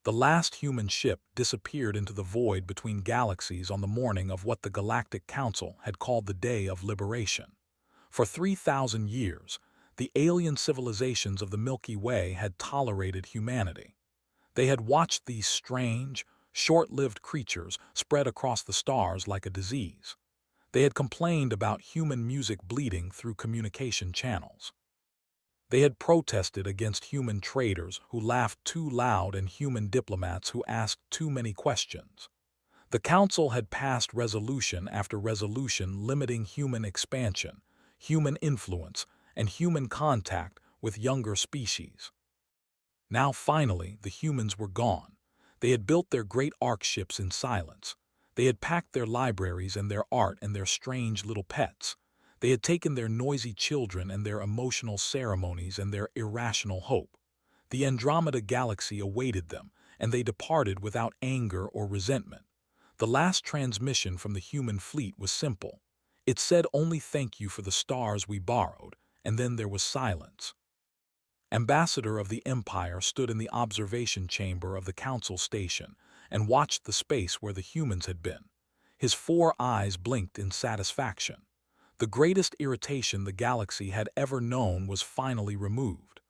The last human ship disappeared into the void between galaxies on the morning of what the Galactic Council had called the Day of Liberation. For 3,000 years, the alien civilizations of the Milky Way had tolerated humanity. They had watched these strange, short-lived creatures spread across the stars like a disease. They had complained about human music bleeding through communication channels. They had protested against human traders who laughed too loud and human diplomats who asked too many questions. The Council had passed resolution after resolution limiting human expansion, human influence, and human contact with younger species. Now finally, the humans were gone. They had built their great ark ships in silence. They had packed their libraries and their art and their strange little pets. They had taken their noisy children and their emotional ceremonies and their irrational hope. The Andromeda Galaxy awaited them, and they departed without anger or resentment. The last transmission from the human fleet was simple. It said only "thank you for the stars we borrowed," and then there was silence. Ambassador of the Empire stood in the observation chamber of the Council station and watched the space where the humans had been. His 4 eyes blinked in satisfaction. The greatest irritation the galaxy had ever known was finally removed.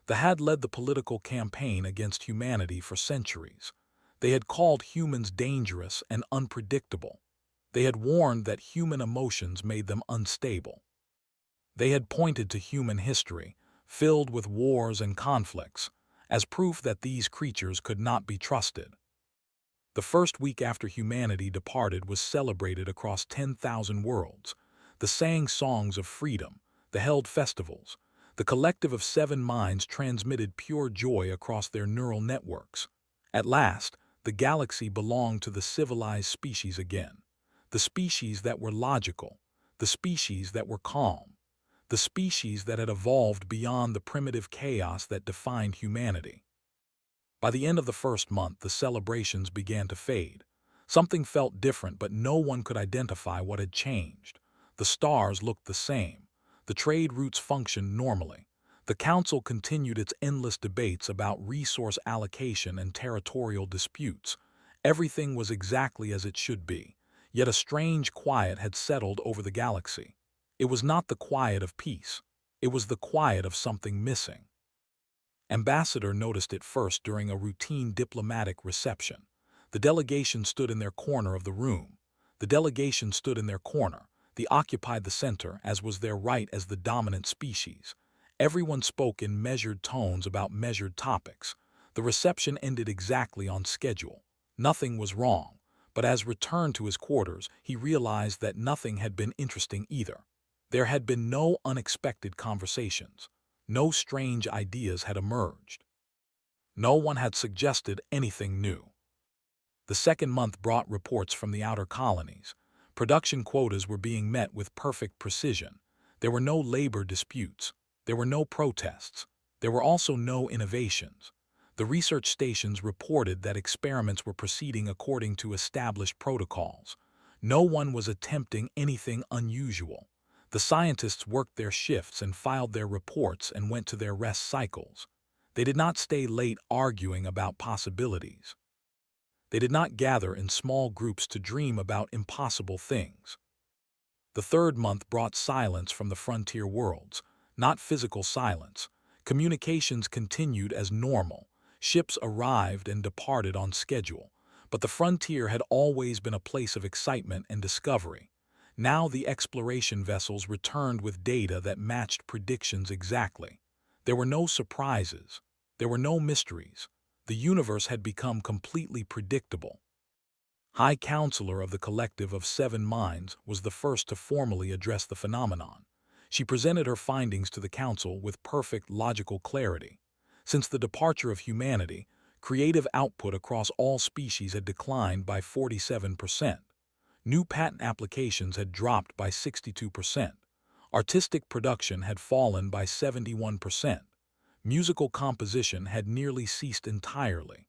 They had led the political campaign against humanity for centuries. They had called humans dangerous and unpredictable. They had warned that human emotions made them unstable. They had pointed to human history, filled with wars and conflicts, as proof that these creatures could not be trusted. The first week after humanity departed was celebrated across 10,000 worlds. They sang songs of freedom, they held festivals. The collective of 7 minds transmitted pure joy across their neural networks. At last, the galaxy belonged to the civilized species again. The species that were logical, the species that were calm, the species that had evolved beyond the primitive chaos that defined humanity. By the end of the first month, the celebrations began to fade. Something felt different, but no one could identify what had changed. The stars looked the same. The trade routes functioned normally. The Council continued its endless debates about resource allocation and territorial disputes. Everything was exactly as it should be, yet a strange quiet had settled over the galaxy. It was not the quiet of peace. It was the quiet of something missing. Ambassador noticed it first during a routine diplomatic reception. The delegation stood in their corner of the room. They occupied the center, as was their right as the dominant species. Everyone spoke in measured tones about measured topics. The reception ended exactly on schedule. Nothing was wrong, but as returned to his quarters, he realized that nothing had been interesting either. There had been no unexpected conversations. No strange ideas had emerged. No one had suggested anything new. The second month brought reports from the outer colonies. Production quotas were being met with perfect precision. There were no labor disputes. There were no protests. There were also no innovations. The research stations reported that experiments were proceeding according to established protocols. No one was attempting anything unusual. The scientists worked their shifts and filed their reports and went to their rest cycles. They did not stay late arguing about possibilities. They did not gather in small groups to dream about impossible things. The third month brought silence from the frontier worlds, not physical silence. Communications continued as normal. Ships arrived and departed on schedule. But the frontier had always been a place of excitement and discovery. Now the exploration vessels returned with data that matched predictions exactly. There were no surprises. There were no mysteries. The universe had become completely predictable. High Counselor of the Collective of 7 Minds was the first to formally address the phenomenon. She presented her findings to the Council with perfect logical clarity. Since the departure of humanity, creative output across all species had declined by 47%. New patent applications had dropped by 62%. Artistic production had fallen by 71%. Musical composition had nearly ceased entirely.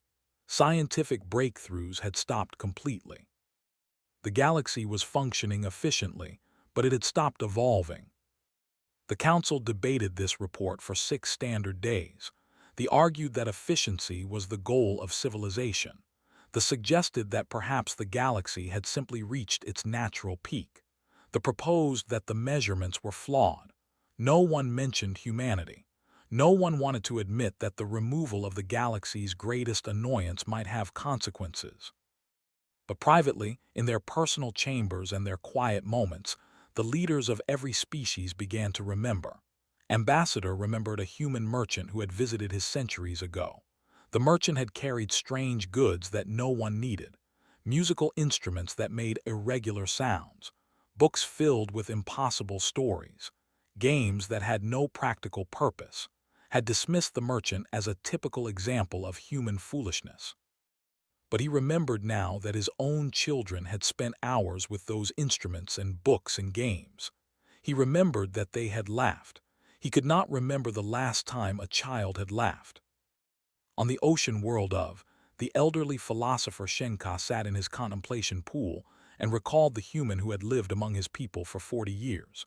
Scientific breakthroughs had stopped completely. The galaxy was functioning efficiently, but it had stopped evolving. The Council debated this report for 6 standard days. They argued that efficiency was the goal of civilization. They suggested that perhaps the galaxy had simply reached its natural peak. They proposed that the measurements were flawed. No one mentioned humanity. No one wanted to admit that the removal of the galaxy's greatest annoyance might have consequences. But privately, in their personal chambers and their quiet moments, the leaders of every species began to remember. Ambassador remembered a human merchant who had visited his centuries ago. The merchant had carried strange goods that no one needed, musical instruments that made irregular sounds, books filled with impossible stories, games that had no practical purpose, had dismissed the merchant as a typical example of human foolishness. But he remembered now that his own children had spent hours with those instruments and books and games. He remembered that they had laughed. He could not remember the last time a child had laughed. On the ocean world of, the elderly philosopher Shenka sat in his contemplation pool and recalled the human who had lived among his people for 40 years.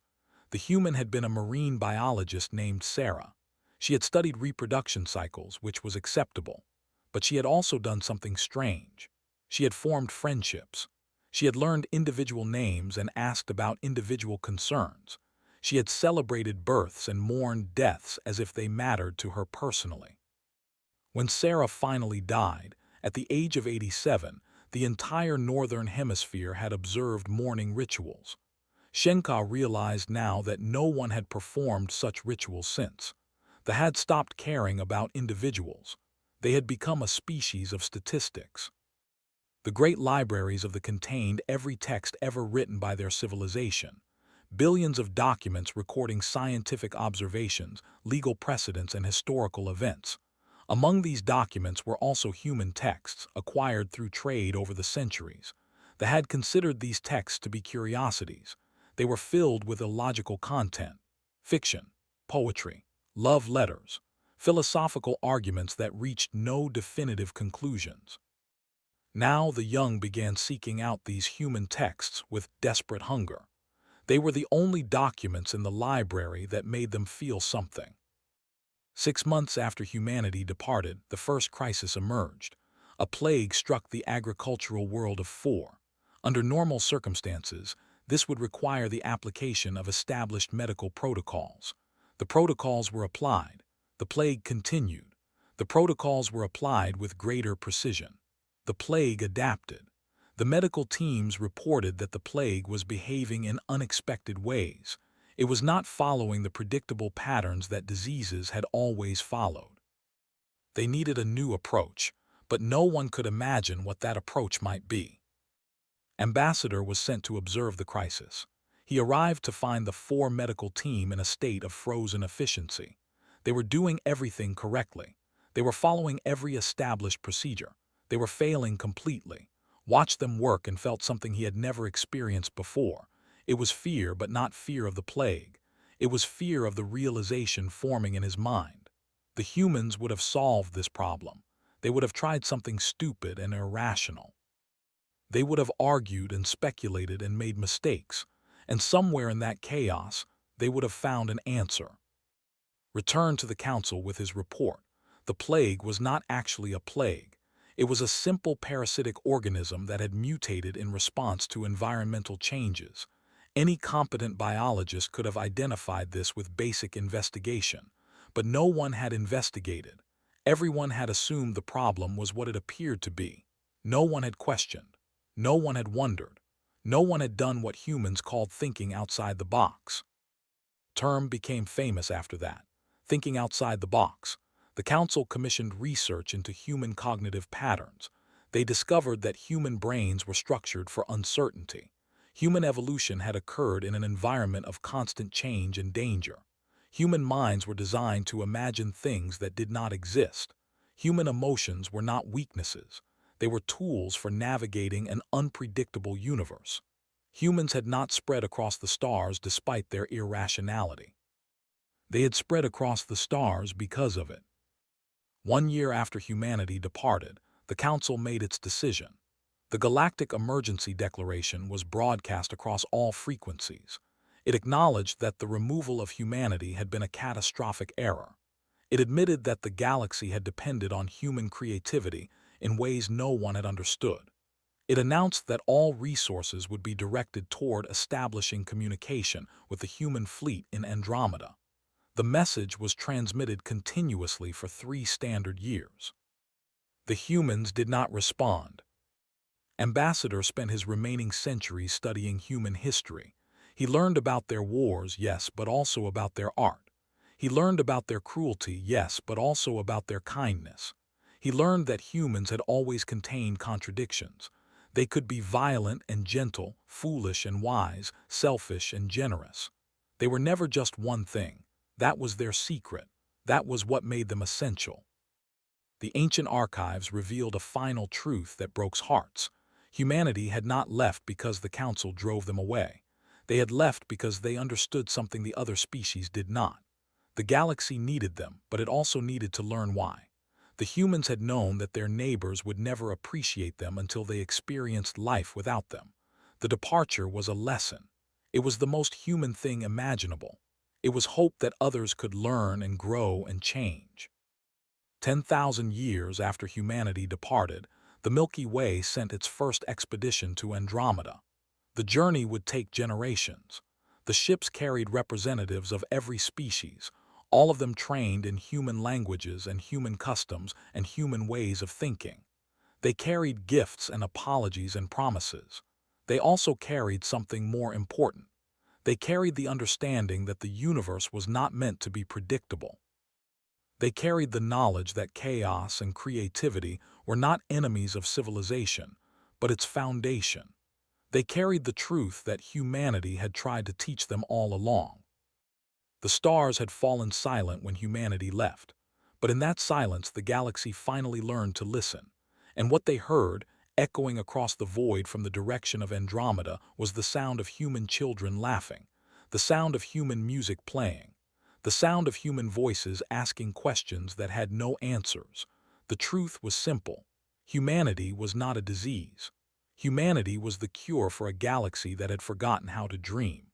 The human had been a marine biologist named Sarah. She had studied reproduction cycles, which was acceptable. But she had also done something strange. She had formed friendships. She had learned individual names and asked about individual concerns. She had celebrated births and mourned deaths as if they mattered to her personally. When Sarah finally died, at the age of 87, the entire northern hemisphere had observed mourning rituals. Shenka realized now that no one had performed such rituals since. They had stopped caring about individuals. They had become a species of statistics. The great libraries of the contained every text ever written by their civilization, billions of documents recording scientific observations, legal precedents, and historical events. Among these documents were also human texts, acquired through trade over the centuries. They had considered these texts to be curiosities. They were filled with illogical content, fiction, poetry, love letters, philosophical arguments that reached no definitive conclusions. Now the young began seeking out these human texts with desperate hunger. They were the only documents in the library that made them feel something. 6 months after humanity departed, the first crisis emerged. A plague struck the agricultural world of 4. Under normal circumstances, this would require the application of established medical protocols. The protocols were applied. The plague continued. The protocols were applied with greater precision. The plague adapted. The medical teams reported that the plague was behaving in unexpected ways. It was not following the predictable patterns that diseases had always followed. They needed a new approach, but no one could imagine what that approach might be. Ambassador was sent to observe the crisis. He arrived to find the 4 medical team in a state of frozen efficiency. They were doing everything correctly. They were following every established procedure. They were failing completely. Watched them work and felt something he had never experienced before. It was fear, but not fear of the plague. It was fear of the realization forming in his mind. The humans would have solved this problem. They would have tried something stupid and irrational. They would have argued and speculated and made mistakes, and somewhere in that chaos, they would have found an answer. Returned to the council with his report. The plague was not actually a plague. It was a simple parasitic organism that had mutated in response to environmental changes. Any competent biologist could have identified this with basic investigation, but no one had investigated. Everyone had assumed the problem was what it appeared to be. No one had questioned. No one had wondered. No one had done what humans called thinking outside the box. Term became famous after that. Thinking outside the box. The council commissioned research into human cognitive patterns. They discovered that human brains were structured for uncertainty. Human evolution had occurred in an environment of constant change and danger. Human minds were designed to imagine things that did not exist. Human emotions were not weaknesses. They were tools for navigating an unpredictable universe. Humans had not spread across the stars despite their irrationality. They had spread across the stars because of it. 1 year after humanity departed, the Council made its decision. The Galactic Emergency Declaration was broadcast across all frequencies. It acknowledged that the removal of humanity had been a catastrophic error. It admitted that the galaxy had depended on human creativity in ways no one had understood. It announced that all resources would be directed toward establishing communication with the human fleet in Andromeda. The message was transmitted continuously for 3 standard years. The humans did not respond. Ambassador spent his remaining centuries studying human history. He learned about their wars, yes, but also about their art. He learned about their cruelty, yes, but also about their kindness. He learned that humans had always contained contradictions. They could be violent and gentle, foolish and wise, selfish and generous. They were never just one thing. That was their secret. That was what made them essential. The ancient archives revealed a final truth that broke hearts. Humanity had not left because the Council drove them away. They had left because they understood something the other species did not. The galaxy needed them, but it also needed to learn why. The humans had known that their neighbors would never appreciate them until they experienced life without them. The departure was a lesson. It was the most human thing imaginable. It was hope that others could learn and grow and change. 10,000 years after humanity departed, the Milky Way sent its first expedition to Andromeda. The journey would take generations. The ships carried representatives of every species, all of them trained in human languages and human customs and human ways of thinking. They carried gifts and apologies and promises. They also carried something more important. They carried the understanding that the universe was not meant to be predictable. They carried the knowledge that chaos and creativity were not enemies of civilization, but its foundation. They carried the truth that humanity had tried to teach them all along. The stars had fallen silent when humanity left, but in that silence the galaxy finally learned to listen. And what they heard, echoing across the void from the direction of Andromeda, was the sound of human children laughing, the sound of human music playing, the sound of human voices asking questions that had no answers. The truth was simple. Humanity was not a disease. Humanity was the cure for a galaxy that had forgotten how to dream.